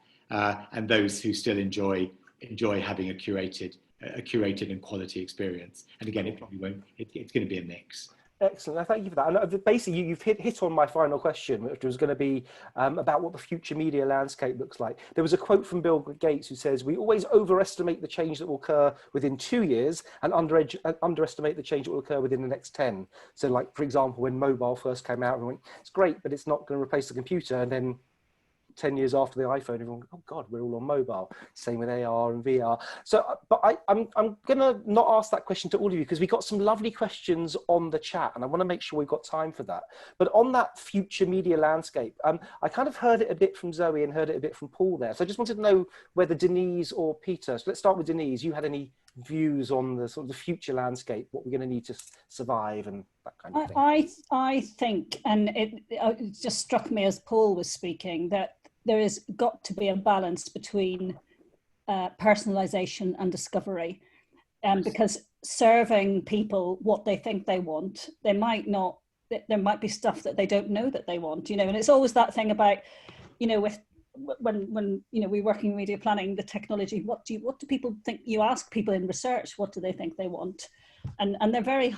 and those who still enjoy having a curated and quality experience. And again, it probably won't. It's going to be a mix. Excellent. Thank you for that. And basically, you've hit on my final question, which was going to be about what the future media landscape looks like. There was a quote from Bill Gates who says, "We always overestimate the change that will occur within 2 years and underestimate the change that will occur within the next 10. So like, for example, when mobile first came out, we went, it's great, but it's not going to replace the computer. And then 10 years after the iPhone, everyone, oh God, we're all on mobile. Same with AR and VR. So, but I'm going to not ask that question to all of you because we got some lovely questions on the chat and I want to make sure we've got time for that. But on that future media landscape, I kind of heard it a bit from Zoe and heard it a bit from Paul there. So I just wanted to know whether Denise or Peter, so let's start with Denise, you had any views on the sort of the future landscape, what we're going to need to survive and that kind of thing. I think, and it just struck me as Paul was speaking, that there has got to be a balance between personalization and discovery, because serving people what they think they want, there might be stuff that they don't know that they want, and it's always that thing about, with when we're working in media planning, the technology, what do people think? You ask people in research, what do they think they want? And they're very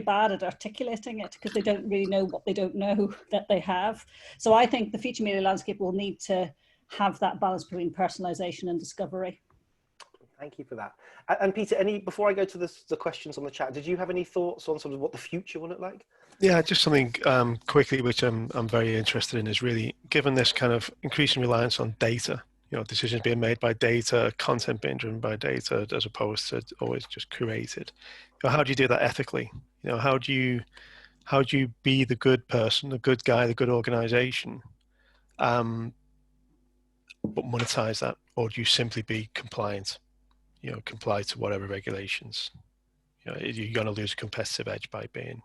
bad at articulating it because they don't really know what they don't know that they have. So I think the future media landscape will need to have that balance between personalization and discovery. Thank you for that. And Peter, before I go to the questions on the chat, did you have any thoughts on sort of what the future will look like? Yeah, just something quickly, which I'm very interested in, is really, given this kind of increasing reliance on data, decisions being made by data, content being driven by data, as opposed to always just curated. How do you do that ethically? How do you be the good person, the good guy, the good organization, but monetize that? Or do you simply be compliant, comply to whatever regulations? You're going to lose a competitive edge by being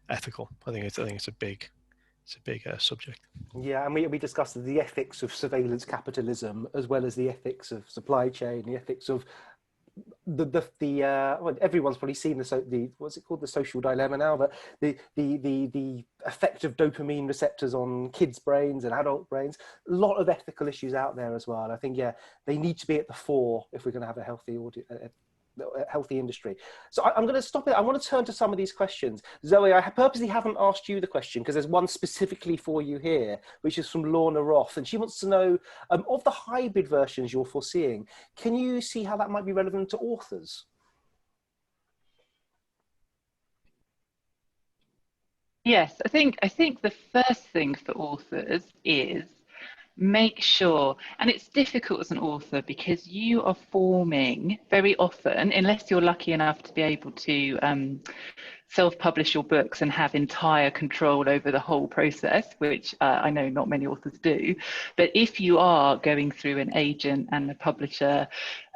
ethical. I think it's a big subject. Yeah, and we discussed the ethics of surveillance capitalism, as well as the ethics of supply chain, the ethics of well, everyone's probably seen what's it called, the social dilemma now, but the effect of dopamine receptors on kids' brains and adult brains. A lot of ethical issues out there as well. And I think, yeah, they need to be at the fore if we're going to have a healthy industry. So I'm going to stop it. I want to turn to some of these questions. Zoe, I purposely haven't asked you the question because there's one specifically for you here, which is from Lorna Roth, and she wants to know, of the hybrid versions you're foreseeing, can you see how that might be relevant to authors? Yes, I think the first thing for authors is make sure, and it's difficult as an author because you are forming very often, unless you're lucky enough to be able to self-publish your books and have entire control over the whole process, which I know not many authors do. But if you are going through an agent and a publisher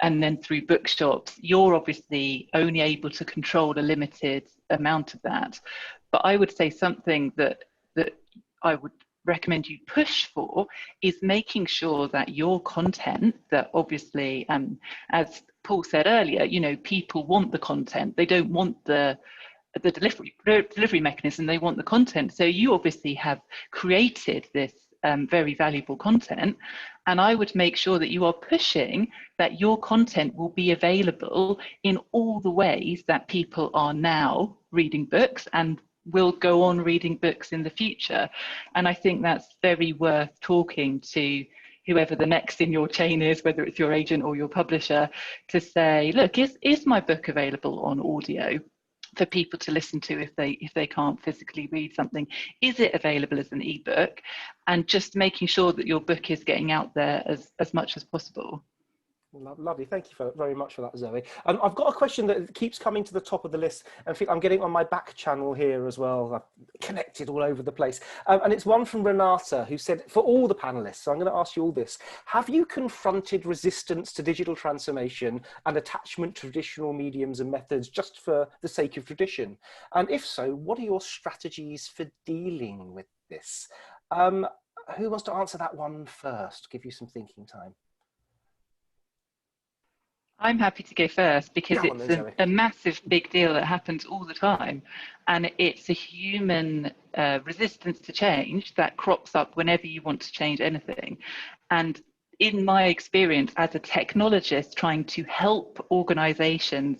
and then through bookshops, you're obviously only able to control a limited amount of that. But I would say something that I would recommend you push for is making sure that your content, that obviously, as Paul said earlier, people want the content. They don't want the delivery mechanism, they want the content. So you obviously have created this very valuable content, and I would make sure that you are pushing that your content will be available in all the ways that people are now reading books and will go on reading books in the future. And I think that's very worth talking to whoever the next in your chain is, whether it's your agent or your publisher, to say, look, is my book available on audio for people to listen to if they can't physically read something? Is it available as an ebook? And just making sure that your book is getting out there as much as possible. Lovely, thank you very much for that, Zoe. I've got a question that keeps coming to the top of the list, and I'm getting on my back channel here as well. I've connected all over the place, and it's one from Renata, who said, for all the panelists, so I'm going to ask you all this: have you confronted resistance to digital transformation and attachment to traditional mediums and methods just for the sake of tradition? And if so, what are your strategies for dealing with this? Who wants to answer that one first? Give you some thinking time. I'm happy to go first because it's a massive big deal that happens all the time, and it's a human resistance to change that crops up whenever you want to change anything. And in my experience as a technologist trying to help organizations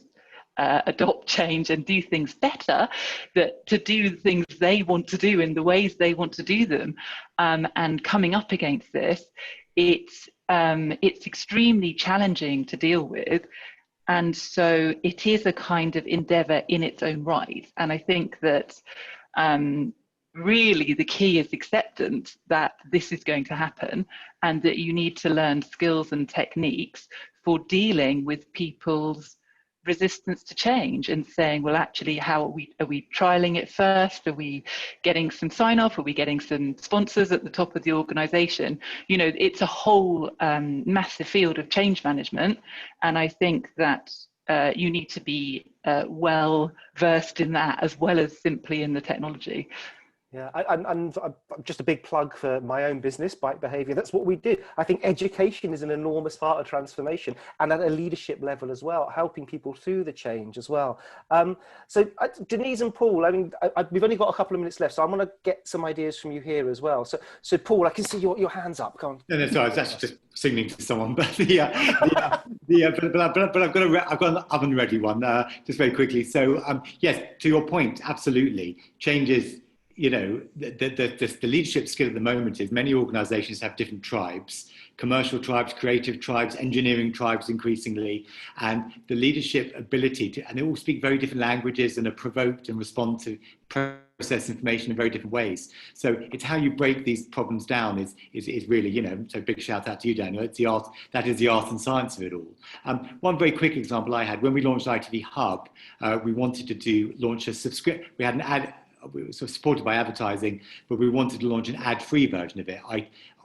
adopt change and do things better, that to do the things they want to do in the ways they want to do them, and coming up against this, it's extremely challenging to deal with. And so it is a kind of endeavor in its own right. And I think that really the key is acceptance that this is going to happen, and that you need to learn skills and techniques for dealing with people's resistance to change, and saying, well, actually, how are we trialing it first? Are we getting some sign off? Are we getting some sponsors at the top of the organization? It's a whole massive field of change management, and I think that you need to be well versed in that as well as simply in the technology. Yeah, and just a big plug for my own business, Bike Behaviour. That's what we do. I think education is an enormous part of transformation, and at a leadership level as well, helping people through the change as well. So Denise and Paul, I mean, we've only got a couple of minutes left, so I want to get some ideas from you here as well. So Paul, I can see your hands up. Come on. No, sorry, I was actually just signaling to someone, but but I've got an oven-ready one. Just very quickly. So yes, to your point, absolutely, change is you know, the leadership skill at the moment is many organizations have different tribes, commercial tribes, creative tribes, engineering tribes increasingly, and the leadership ability to, and they all speak very different languages and are provoked and respond to process information in very different ways. So it's how you break these problems down is really, you know, so big shout out to you, Daniel. It's the art, that is the art and science of it all. One very quick example I had, when we launched ITV Hub, we wanted to launch a subscription, we had an ad, we were sort of supported by advertising, but we wanted to launch an ad-free version of it.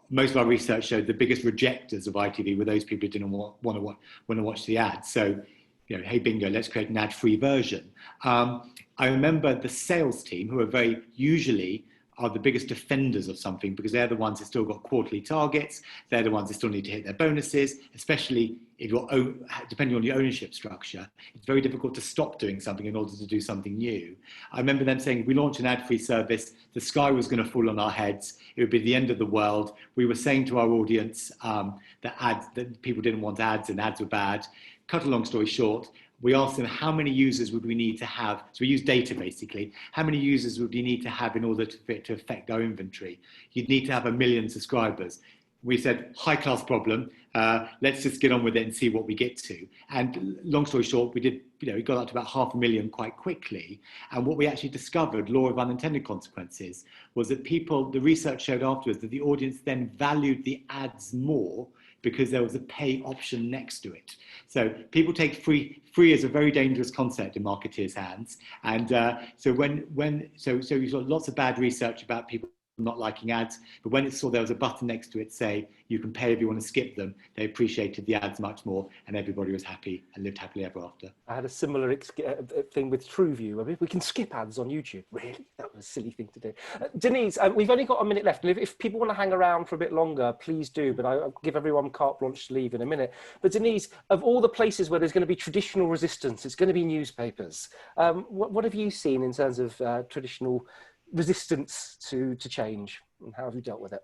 Most of our research showed the biggest rejectors of ITV were those people who didn't want to watch the ads. So, you know, hey bingo, let's create an ad-free version. I remember the sales team, who are very usually are the biggest defenders of something because they're the ones that still got quarterly targets. They're the ones that still need to hit their bonuses, especially if you're depending on your ownership structure. It's very difficult to stop doing something in order to do something new. I remember them saying, if we launch an ad-free service, the sky was going to fall on our heads. It would be the end of the world. We were saying to our audience that people didn't want ads and ads were bad. Cut a long story short, we asked them how many users would we need to have. So we use data basically. How many users would you need to have in order for it to affect our inventory? You'd need to have 1 million subscribers. We said, high class problem. Let's just get on with it and see what we get to. And long story short, we did, you know, we got up to about 500,000 quite quickly. And what we actually discovered, law of unintended consequences, was that people, the research showed afterwards that the audience then valued the ads more because there was a pay option next to it. So people take free is a very dangerous concept in marketeers' hands. And so so you saw lots of bad research about people not liking ads, but when it saw there was a button next to it say you can pay if you want to skip them, they appreciated the ads much more, and everybody was happy and lived happily ever after. I had a similar thing with TrueView. I mean, we can skip ads on YouTube. Really? That was a silly thing to do. Denise, we've only got a minute left, and if people want to hang around for a bit longer, please do, but I'll give everyone carte blanche to leave in a minute. But Denise, of all the places where there's going to be traditional resistance, it's going to be newspapers. What have you seen in terms of traditional resistance to change, and how have you dealt with it?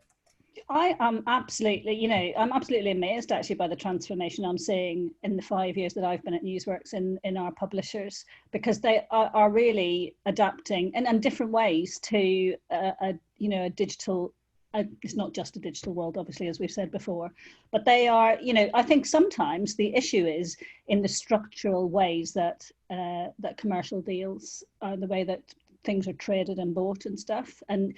I am absolutely, you know, I'm absolutely amazed actually by the transformation I'm seeing in the 5 years that I've been at Newsworks in our publishers, because they are really adapting in different ways to a digital. It's not just a digital world, obviously, as we've said before, but they are, you know, I think sometimes the issue is in the structural ways that that commercial deals are, the way that things are traded and bought and stuff, and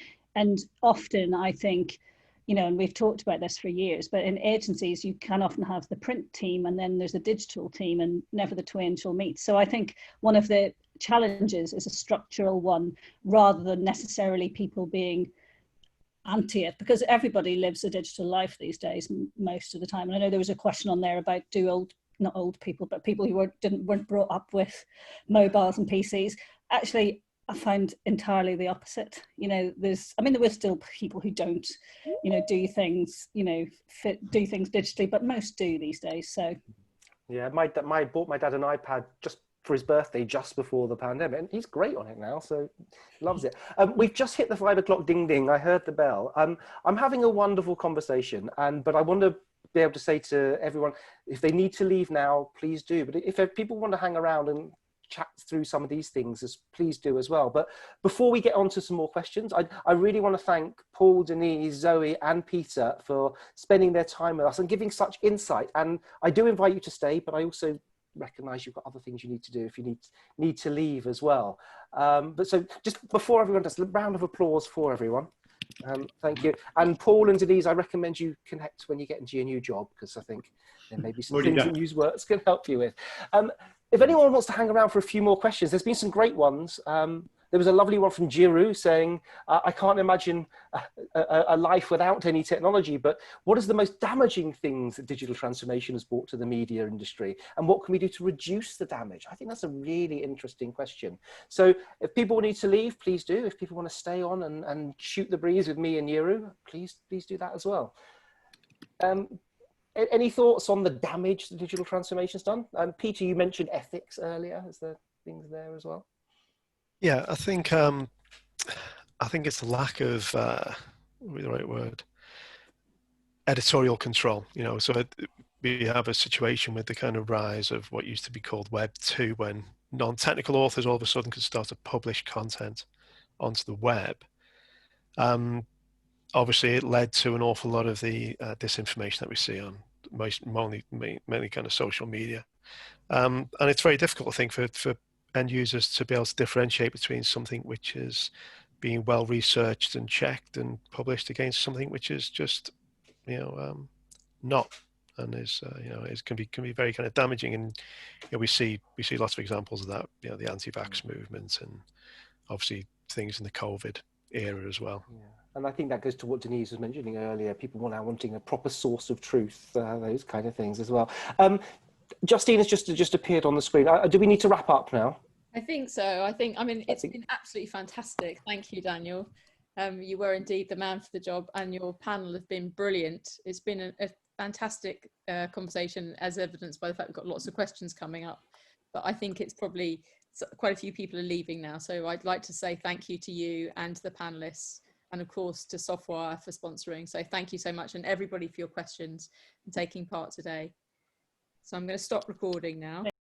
often I think, you know, and we've talked about this for years, but in agencies you can often have the print team and then there's a digital team, and never the twain shall meet. So I think one of the challenges is a structural one rather than necessarily people being anti it, because everybody lives a digital life these days most of the time. And I know there was a question on there about not old people, but people who weren't brought up with mobiles and PCs. Actually, I found entirely the opposite. You know, there were still people who don't, you know, do things digitally, but most do these days. So, yeah, I bought my dad an iPad just for his birthday, just before the pandemic, and he's great on it now, so loves it. We've just hit the 5 o'clock ding ding. I heard the bell. I'm having a wonderful conversation, but I want to be able to say to everyone, if they need to leave now, please do. But if people want to hang around and chat through some of these things, please do as well. But before we get on to some more questions, I really want to thank Paul, Denise, Zoe and Peter for spending their time with us and giving such insight. And I do invite you to stay, but I also recognise you've got other things you need to do if you need to leave as well. But so just before everyone does, a round of applause for everyone. Thank you. And Paul and Denise, I recommend you connect when you get into your new job, because I think there may be some things that Newsworks can help you with. If anyone wants to hang around for a few more questions, there's been some great ones. There was a lovely one from Jiru saying, I can't imagine a life without any technology, but what is the most damaging things that digital transformation has brought to the media industry? And what can we do to reduce the damage? I think that's a really interesting question. So if people need to leave, please do. If people want to stay on and shoot the breeze with me and Jiru, please do that as well. Any thoughts on the damage that digital transformation's done? Peter, you mentioned ethics earlier. Is there things there as well? Yeah, I think it's the lack of what would be the right word? Editorial control. You know, so we have a situation with the kind of rise of what used to be called Web 2, when non-technical authors all of a sudden could start to publish content onto the web. Obviously, it led to an awful lot of the disinformation that we see on mainly kind of social media. And it's very difficult, I think, for end users to be able to differentiate between something which is being well researched and checked and published against something which is just, not, and is it can be very kind of damaging. And we see lots of examples of that. The anti-vax movement, and obviously things in the COVID era as well. Yeah. And I think that goes to what Denise was mentioning earlier. People now wanting a proper source of truth, those kind of things as well. Justine has just appeared on the screen. Do we need to wrap up now? I think so. I mean, it's been absolutely fantastic. Thank you, Daniel. You were indeed the man for the job, and your panel have been brilliant. It's been a fantastic conversation, as evidenced by the fact we've got lots of questions coming up. But I think it's probably quite a few people are leaving now. So I'd like to say thank you to you and to the panelists, and of course to Softwire for sponsoring. So thank you so much, and everybody for your questions and taking part today. So I'm going to stop recording now.